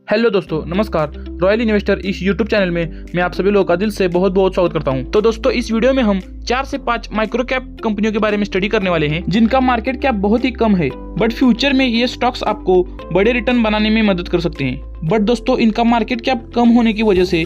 Hello दोस्तों, नमस्कार। Royal investor इस यूट्यूब चैनल में मैं आप सभी लोगों का दिल से बहुत बहुत स्वागत करता हूं। तो दोस्तों, इस वीडियो में हम 4 से 5 माइक्रो कैप कंपनियों के बारे में स्टडी करने वाले हैं जिनका मार्केट कैप बहुत ही कम है, बट फ्यूचर में ये स्टॉक्स आपको बड़े रिटर्न बनाने में मदद कर सकते हैं। बट दोस्तों, इनका मार्केट कैप कम होने की वजह से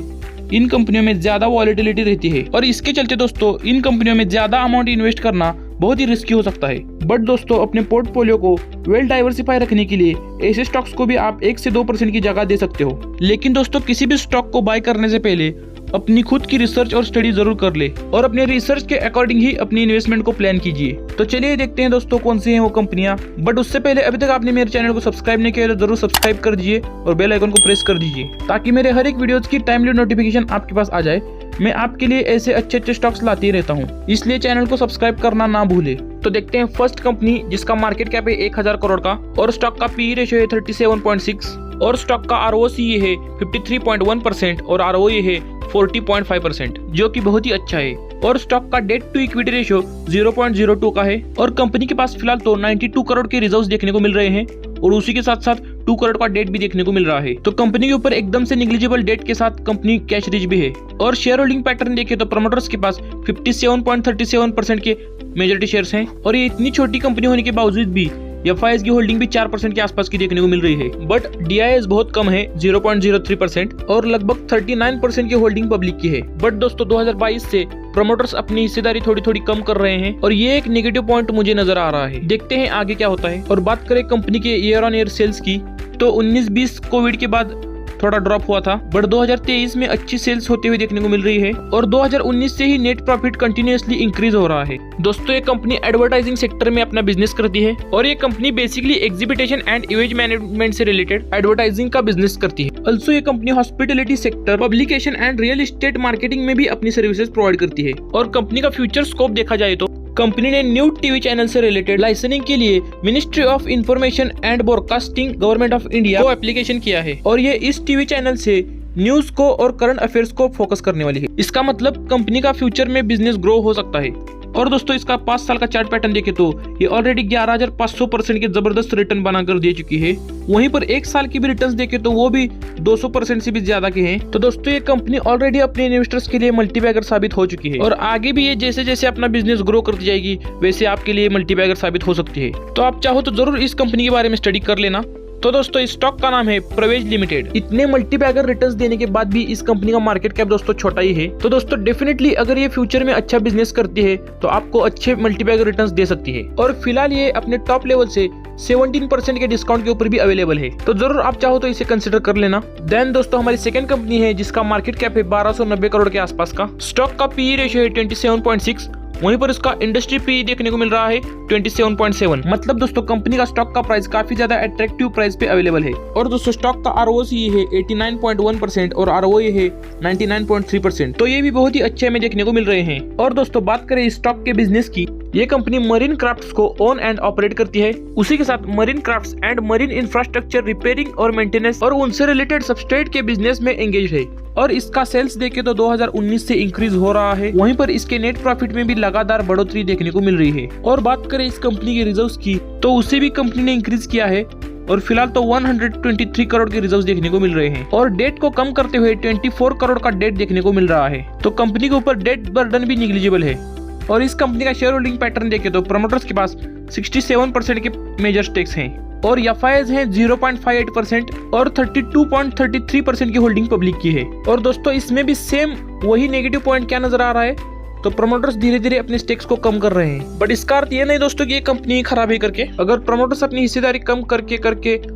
इन कंपनियों में ज्यादा वॉलेटिलिटी रहती है और इसके चलते दोस्तों इन कंपनियों में ज्यादा अमाउंट इन्वेस्ट करना बहुत ही रिस्की हो सकता है। बट दोस्तों, अपने पोर्टफोलियो को वेल डाइवर्सिफाई रखने के लिए ऐसे स्टॉक्स को भी आप 1 से 2% की जगह दे सकते हो। लेकिन दोस्तों, किसी भी स्टॉक को बाय करने से पहले अपनी खुद की रिसर्च और स्टडी जरूर कर ले और अपने रिसर्च के अकॉर्डिंग ही अपनी इन्वेस्टमेंट को प्लान कीजिए। तो चलिए देखते हैं दोस्तों कौन सी हैं वो कंपनियां। बट उससे पहले अभी तक आपने मेरे चैनल को सब्सक्राइब नहीं किया तो जरूर सब्सक्राइब कर दीजिए और बेल आइकन को प्रेस कर दीजिए ताकि मेरे हर एक वीडियोस की टाइमली नोटिफिकेशन आपके पास आ जाए। मैं आपके लिए ऐसे अच्छे स्टॉक्स लाते ही रहता हूँ, इसलिए चैनल को सब्सक्राइब करना ना भूले। तो देखते हैं फर्स्ट कंपनी जिसका मार्केट कैप है 1000 करोड़ का और स्टॉक का पी रेशियो है 37.6 और स्टॉक का ROCE है 53.1% और ROE है 40.5%, जो कि बहुत ही अच्छा है। और स्टॉक का डेट टू इक्विटी रेशियो 0.02 का है और कंपनी के पास फिलहाल तो 92 करोड़ के रिजर्व्स देखने को मिल रहे हैं और उसी के साथ साथ 2 करोड़ का डेट भी देखने को मिल रहा है। तो कंपनी के ऊपर एकदम से निग्लिजिबल डेट के साथ कंपनी कैश रिच भी है। और शेयर होल्डिंग पैटर्न देखें तो प्रमोटर्स के पास 57.37% के मेजॉरिटी शेयर्स हैं और ये इतनी छोटी कंपनी होने के बावजूद भी FIS की होल्डिंग भी 4% के आसपास की देखने को मिल रही है। बट DIS बहुत कम है 0.03% और लगभग 39% की होल्डिंग पब्लिक की है। बट दोस्तों, 2022 से प्रमोटर्स अपनी हिस्सेदारी थोड़ी कम कर रहे हैं और ये एक नेगेटिव पॉइंट मुझे नजर आ रहा है। देखते हैं आगे क्या होता है। और बात करें कंपनी के ईयर ऑन ईयर सेल्स की तो 19-20 कोविड के बाद थोड़ा ड्रॉप हुआ था, बट 2023 में अच्छी सेल्स होते हुए देखने को मिल रही है और 2019 से ही नेट प्रॉफिट कंटिन्यूअसली इंक्रीज हो रहा है। दोस्तों, ये कंपनी एडवर्टाइजिंग सेक्टर में अपना बिजनेस करती है और ये company basically exhibition and image management से रिलेटेड एडवर्टाइजिंग का बिजनेस करती है। ऑल्सो ये company hospitality sector, publication and real estate marketing में भी अपनी सर्विसेज प्रोवाइड करती है। और कंपनी का फ्यूचर स्कोप देखा जाए तो कंपनी ने न्यू टीवी चैनल से रिलेटेड लाइसेंसिंग के लिए ministry of information and broadcasting government of India को एप्लीकेशन किया है और ये इस टीवी चैनल से न्यूज को और करंट अफेयर्स को फोकस करने वाली है। इसका मतलब कंपनी का फ्यूचर में बिजनेस ग्रो हो सकता है। और दोस्तों, इसका 5 साल का चार्ट पैटर्न देखे तो ये ऑलरेडी 11,500% के जबरदस्त रिटर्न बनाकर दे चुकी है। वहीं पर 1 साल की भी रिटर्न्स देखे तो वो भी 200% से भी ज्यादा के हैं। तो दोस्तों, ये कंपनी ऑलरेडी अपने इन्वेस्टर्स के लिए मल्टीबैगर साबित हो चुकी है और आगे भी ये जैसे जैसे अपना बिजनेस ग्रो करती जाएगी वैसे आपके लिए मल्टीबैगर साबित हो सकती है। तो आप चाहो तो जरूर इस कंपनी के बारे में स्टडी कर लेना। तो दोस्तों, इस स्टॉक का नाम है प्रवेश लिमिटेड। इतने मल्टीबैगर रिटर्न्स देने के बाद भी इस कंपनी का मार्केट कैप दोस्तों छोटा ही है। तो दोस्तों, डेफिनेटली अगर ये फ्यूचर में अच्छा बिजनेस करती है तो आपको अच्छे मल्टीबैगर रिटर्न्स दे सकती है और फिलहाल ये अपने टॉप लेवल से 17% के डिस्काउंट के ऊपर भी अवेलेबल है। तो जरूर आप चाहो तो इसे कंसिडर कर लेना। देन दोस्तों, हमारी सेकंड कंपनी है जिसका मार्केट कैप है 1290 करोड़ के आसपास का। स्टॉक का पी रेशियो है 27.6, वहीं पर इसका इंडस्ट्री पी देखने को मिल रहा है 27.7। मतलब दोस्तों, कंपनी का स्टॉक का प्राइस काफी ज्यादा अट्रैक्टिव प्राइस पे अवेलेबल है। और दोस्तों, स्टॉक का ROCE है 89.1% और ROE है 99.3%। तो ये भी बहुत ही अच्छे हमें देखने को मिल रहे हैं। और दोस्तों, बात करें स्टॉक के बिजनेस की, ये कंपनी मरीन क्राफ्ट्स को ओन एंड ऑपरेट करती है। उसी के साथ marine crafts and marine infrastructure repairing और मेंटेनेंस और उनसे रिलेटेड सबस्ट्रेट के बिजनेस में एंगेज है और इसका सेल्स देखे तो 2019 से इंक्रीज हो रहा है। वहीं पर इसके नेट प्रॉफिट में भी लगातार बढ़ोतरी देखने को मिल रही है। और बात करें इस कंपनी के रिजर्व्स की तो उसे भी कंपनी ने इंक्रीज किया है और फिलहाल तो 123 करोड़ के रिजर्व्स देखने को मिल रहे हैं और डेट को कम करते हुए 24 करोड़ का डेट देखने को मिल रहा है। तो कंपनी के ऊपर डेट बर्डन भी निग्लिजिबल है। और इस कंपनी का शेयर होल्डिंग पैटर्न देखे तो प्रमोटर्स के पास 67% के मेजर स्टेक्स हैं और FIS है 0.58% और 32.33% की होल्डिंग पब्लिक की है। और दोस्तों, इसमें भी सेम वही नेगेटिव पॉइंट क्या नजर आ रहा है, तो प्रमोटर्स धीरे धीरे अपने स्टेक्स को कम कर रहे हैं। बट इसका अर्थ ये नहीं दोस्तों कि ये कंपनी खराब है करके। अगर प्रमोटर्स अपनी हिस्सेदारी कम करके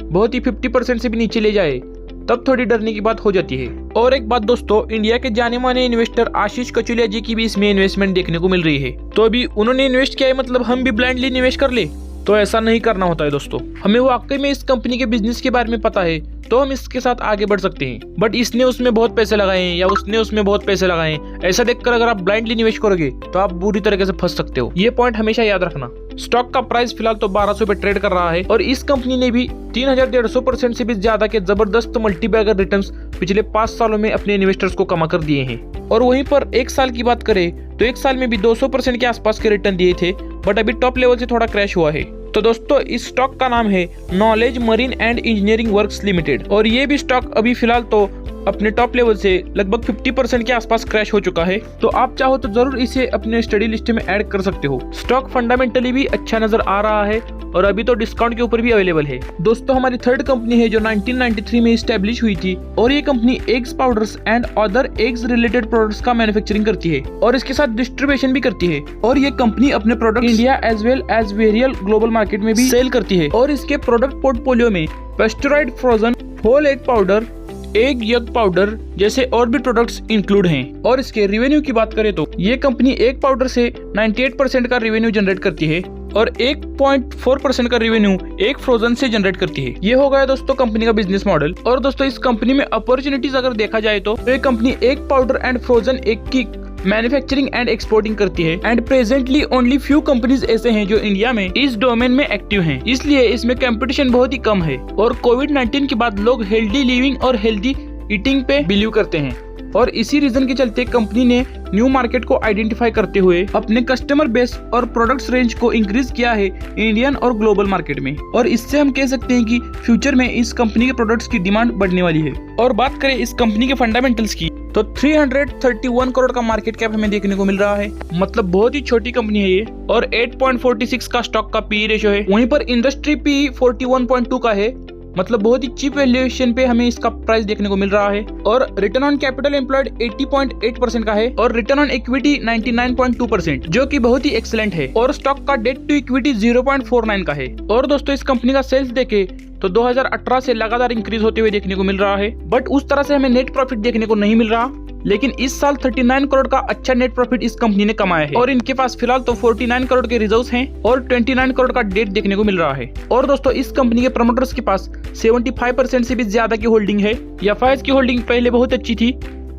बहुत ही 50% से भी नीचे ले जाए तब थोड़ी डरने की बात हो जाती है। और एक बात दोस्तों, इंडिया के जाने माने इन्वेस्टर आशीष कचुलिया जी की भी इसमें इन्वेस्टमेंट देखने को मिल रही है। तो अभी उन्होंने इन्वेस्ट किया है, मतलब हम भी ब्लाइंडली निवेश कर ले, तो ऐसा नहीं करना होता है दोस्तों। हमें वाकई में इस कंपनी के बिजनेस के बारे में पता है तो हम इसके साथ आगे बढ़ सकते हैं। बट इसने उसमें बहुत पैसे लगाए हैं या उसने उसमें बहुत पैसे लगाए हैं, ऐसा देखकर अगर आप ब्लाइंडली निवेश करोगे तो आप बुरी तरीके से फंस सकते हो। ये पॉइंट हमेशा याद रखना। स्टॉक का प्राइस फिलहाल तो 1200 पे ट्रेड कर रहा है और इस कंपनी ने भी 3150% से भी ज्यादा के जबरदस्त मल्टीबैगर रिटर्न्स पिछले 5 सालों में अपने इन्वेस्टर्स को कमा कर दिए हैं। और वहीं पर 1 साल की बात करें तो 1 साल में भी 200% के आसपास के रिटर्न दिए थे, बट अभी टॉप लेवल से थोड़ा क्रैश हुआ है। तो दोस्तों इस स्टॉक का नाम है knowledge marine and engineering works limited और ये भी स्टॉक अभी फिलहाल तो अपने टॉप लेवल से लगभग 50% के आसपास क्रैश हो चुका है। तो आप चाहो तो जरूर इसे अपने स्टडी लिस्ट में ऐड कर सकते हो। स्टॉक फंडामेंटली भी अच्छा नजर आ रहा है और अभी तो डिस्काउंट के ऊपर भी अवेलेबल है। दोस्तों हमारी थर्ड कंपनी है जो 1993 में स्टैब्लिश हुई थी और ये company eggs powders and other eggs related products का मैन्युफैक्चरिंग करती है और इसके साथ डिस्ट्रीब्यूशन भी करती है और ये कंपनी अपने product India as well as various global market में भी सेल करती है और इसके प्रोडक्ट पोर्टफोलियो में pasteurized frozen whole egg powder egg yolk powder जैसे और भी प्रोडक्ट्स इंक्लूड हैं। और इसके रेवेन्यू की बात करें तो ये कंपनी एग पाउडर से 98% का रेवेन्यू जनरेट करती है और 1.4% का रेवेन्यू एग फ्रोजन से जनरेट करती है। ये हो गया दोस्तों कंपनी का बिजनेस मॉडल। और दोस्तों इस कंपनी में अपॉर्चुनिटीज अगर देखा जाए तो ये company egg powder and frozen egg की मैन्युफैक्चरिंग एंड एक्सपोर्टिंग करती है and presently only few companies ऐसे हैं जो इंडिया में इस डोमेन में एक्टिव हैं। इसलिए इसमें कंपटीशन बहुत ही कम है और कोविड-19 के बाद लोग हेल्दी लिविंग और हेल्दी ईटिंग पे बिलीव करते हैं और इसी रीजन के चलते कंपनी ने न्यू मार्केट को आइडेंटिफाई करते हुए अपने कस्टमर बेस और प्रोडक्ट्स रेंज को इंक्रीज किया है इंडियन और ग्लोबल मार्केट में और इससे हम कह सकते हैं कि फ्यूचर में इस कंपनी के प्रोडक्ट्स की डिमांड बढ़ने वाली है। और बात करें इस कंपनी के फंडामेंटल्स की तो 331 करोड़ का मार्केट कैप हमें देखने को मिल रहा है, मतलब बहुत ही छोटी कंपनी है ये और 8.46 का स्टॉक का पी रेशियो है। वहीं पर इंडस्ट्री पी 41.2 का है, मतलब बहुत ही चीप वैल्यूएशन पे हमें इसका प्राइस देखने को मिल रहा है और रिटर्न ऑन कैपिटल एम्प्लॉयड 80.8% का है और रिटर्न ऑन इक्विटी 99.2% जो कि बहुत ही एक्सीलेंट है और स्टॉक का डेट टू इक्विटी 0.49 का है। और दोस्तों इस कंपनी का सेल्स देखे तो 2018 से लगातार इंक्रीज होते हुए देखने को मिल रहा है, बट उस तरह से हमें नेट प्रॉफिट देखने को नहीं मिल रहा। लेकिन इस साल 39 करोड़ का अच्छा नेट प्रॉफिट इस कंपनी ने कमाया है और इनके पास फिलहाल तो 49 करोड़ के रिजर्व्स हैं और 29 करोड़ का डेट देखने को मिल रहा है। और दोस्तों इस कंपनी के प्रमोटर्स के पास 75% से भी ज्यादा की होल्डिंग है। एफआईएस की होल्डिंग पहले बहुत अच्छी थी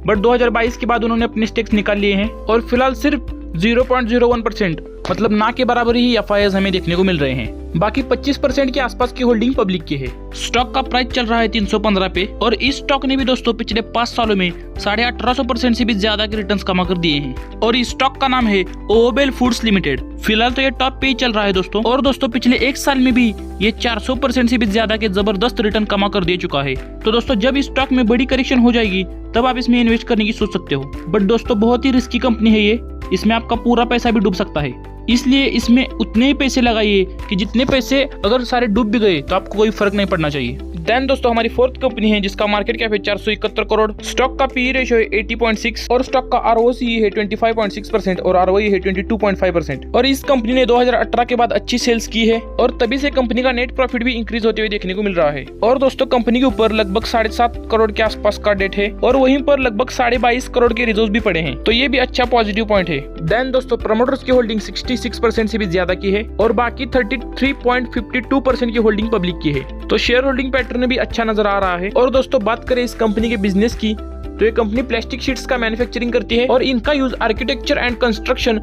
बट 2022 के बाद उन्होंने अपने स्टेक्स निकाल लिए हैं और फिलहाल सिर्फ 0.01% मतलब ना के बराबर ही एफआईएस हमें देखने को मिल रहे हैं। बाकी 25% के आसपास की होल्डिंग पब्लिक की है। स्टॉक का प्राइस चल रहा है 315 पे और इस स्टॉक ने भी दोस्तों पिछले 5 सालों में 1850% से भी ज्यादा के रिटर्न्स कमा कर दिए हैं और इस स्टॉक का नाम है ओबेल फूड्स लिमिटेड। फिलहाल तो ये टॉप पे ही चल रहा है दोस्तों और दोस्तों पिछले 1 साल में भी ये 400% से भी ज्यादा के जबरदस्त रिटर्न कमा कर दे चुका है। तो दोस्तों जब इस स्टॉक में बड़ी करेक्शन हो जाएगी तब आप इसमें इन्वेस्ट करने की सोच सकते हो, बट दोस्तों बहुत ही रिस्की कंपनी है ये, इसमें आपका पूरा पैसा भी डूब सकता है। इसलिए इसमें उतने ही पैसे लगाइए कि जितने पैसे अगर सारे डूब भी गए तो आपको कोई फर्क नहीं पड़ना चाहिए। देन दोस्तों हमारी फोर्थ कंपनी है जिसका मार्केट कैप है 471 करोड़, स्टॉक का पी रेशियो है 80.6 और स्टॉक का आरओसी है 25.6% और आरओई है 22.5%। और इस कंपनी ने 2018 के बाद अच्छी सेल्स की है और तभी से कंपनी का नेट प्रॉफिट भी इंक्रीज होते हुए देखने को मिल रहा है। और दोस्तों कंपनी के ऊपर लगभग 7.5 करोड़ के आसपास का डेट है और वहीं पर लगभग 22.5 करोड़ के रिजर्व भी पड़े हैं, तो ये भी अच्छा पॉजिटिव पॉइंट है। देन दोस्तों प्रमोटर्स की होल्डिंग 66% से भी ज्यादा की है और बाकी 33.52% की होल्डिंग पब्लिक की है, तो शेयर होल्डिंग पैटर्न भी अच्छा नजर आ रहा है। और दोस्तों बात करें इस कंपनी के बिजनेस की तो ये कंपनी प्लास्टिक शीट्स का मैन्युफैक्चरिंग करती है और इनका use architecture and construction,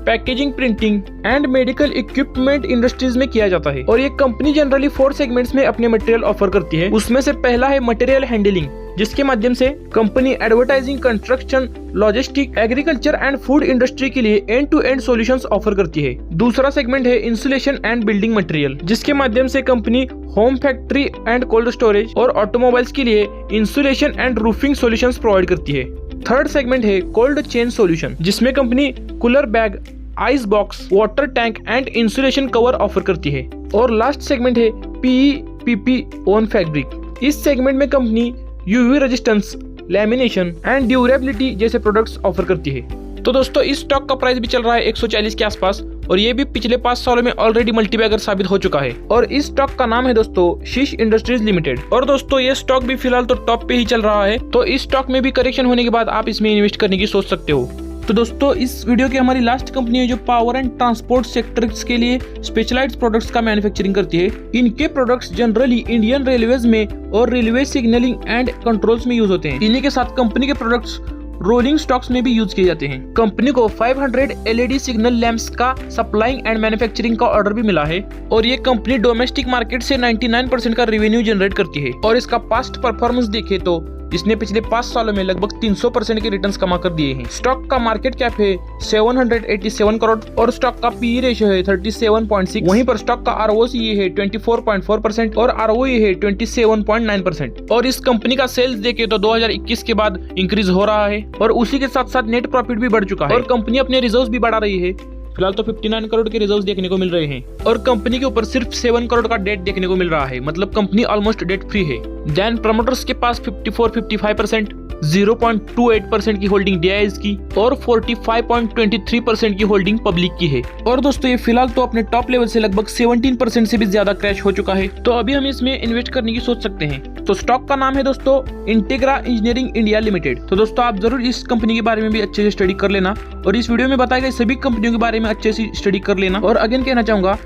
packaging, printing and medical equipment industries में किया जाता है। और ये कंपनी जनरली 4 सेगमेंट्स में अपने मटेरियल ऑफर करती है। उसमें से पहला है मटेरियल हैंडलिंग, जिसके माध्यम से company advertising, construction, logistic, agriculture and food industry के लिए end to end solutions offer करती है। दूसरा सेगमेंट है इंसुलेशन एंड बिल्डिंग मटेरियल, जिसके माध्यम से company home, factory and cold storage और ऑटोमोबाइल्स के लिए insulation and roofing solutions provide करती है। थर्ड सेगमेंट है कोल्ड चेन सॉल्यूशन, जिसमें company cooler bag, ice box, water tank and insulation cover offer करती है। और लास्ट सेगमेंट है पीई, पीपी ऑन फैब्रिक। इस सेगमेंट में company UV resistance, lamination and durability जैसे प्रोडक्ट्स ऑफर करती है। तो दोस्तों इस स्टॉक का प्राइस भी चल रहा है 140 के आसपास और ये भी पिछले 5 सालों में ऑलरेडी मल्टीबैगर साबित हो चुका है। और इस स्टॉक का नाम है दोस्तों शीश इंडस्ट्रीज लिमिटेड। और दोस्तों ये स्टॉक भी फिलहाल तो टॉप पे ही चल रहा है, तो इस स्टॉक में भी करेक्शन होने के बाद आप इसमें इन्वेस्ट करने की सोच सकते हो। तो दोस्तों इस वीडियो की हमारी लास्ट कंपनी है जो पावर एंड ट्रांसपोर्ट सेक्टर्स के लिए स्पेशलाइज्ड प्रोडक्ट्स का मैन्युफैक्चरिंग करती है। इनके प्रोडक्ट्स जनरली इंडियन रेलवेज में और रेलवे सिग्नलिंग एंड कंट्रोल्स में यूज होते हैं। इन्हीं के साथ कंपनी के प्रोडक्ट्स रोलिंग स्टॉक्स में भी यूज किए जाते हैं। कंपनी को 500 एलईडी सिग्नल लैंप्स का सप्लाइंग एंड मैन्युफैक्चरिंग का ऑर्डर भी मिला है और ये कंपनी डोमेस्टिक मार्केट से 99% का रेवेन्यू जनरेट करती है। और इसका पास्ट परफॉर्मेंस देखे तो जिसने पिछले 5 सालों में लगभग 300% के रिटर्न्स कमा कर दिए हैं। स्टॉक का मार्केट कैप है 787 करोड़ और स्टॉक का पीई रेशियो है 37.6। वहीं पर स्टॉक का आरओसी है 24.4% और आरओई है 27.9%। और इस कंपनी का सेल्स देखे तो 2021 के बाद इंक्रीज हो रहा है और उसी के साथ साथ नेट प्रॉफिट भी बढ़ चुका है और कंपनी अपने रिजर्व्स भी बढ़ा रही है। फिलहाल तो 59 करोड़ के रिजर्व्स देखने को मिल रहे हैं और कंपनी के ऊपर सिर्फ 7 करोड़ का डेट देखने को मिल रहा है, मतलब कंपनी ऑलमोस्ट डेट फ्री है। देन प्रमोटर्स के पास 54-55%, 0.28% की होल्डिंग डीआईएस की और 45.23% की होल्डिंग पब्लिक की है। और दोस्तों ये फिलहाल तो अपने टॉप लेवल से लगभग 17% से भी ज्यादा क्रैश हो चुका है, तो अभी हम इसमें इन्वेस्ट करने की सोच सकते हैं। तो स्टॉक का नाम है दोस्तों इंटेग्रा इंजीनियरिंग इंडिया लिमिटेड। तो दोस्तों आप जरूर इस कंपनी के बारे में भी अच्छे से स्टडी कर लेना और इस वीडियो में बताए गए सभी कंपनियों के बारे में अच्छे से स्टडी कर लेना। और अगेन कहना चाहूंगा,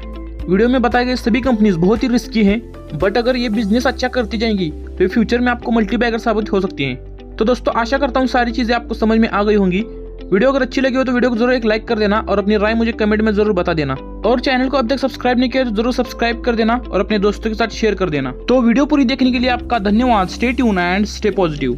वीडियो में बताए गए सभी कंपनीज बहुत ही रिस्की हैं, बट अगर ये बिजनेस अच्छा करती जाएंगी तो फ्यूचर में आपको मल्टीबैगर साबित हो सकती हैं। तो दोस्तों आशा करता हूँ सारी चीजें आपको समझ में आ गई होंगी। वीडियो अगर अच्छी लगी हो तो वीडियो को जरूर एक लाइक कर देना और अपनी राय मुझे कमेंट में जरूर बता देना। और चैनल को अब तक सब्सक्राइब नहीं किया तो जरूर सब्सक्राइब कर देना और अपने दोस्तों के साथ शेयर कर देना। तो वीडियो पूरी देखने के लिए आपका धन्यवाद। Stay tune and stay positive.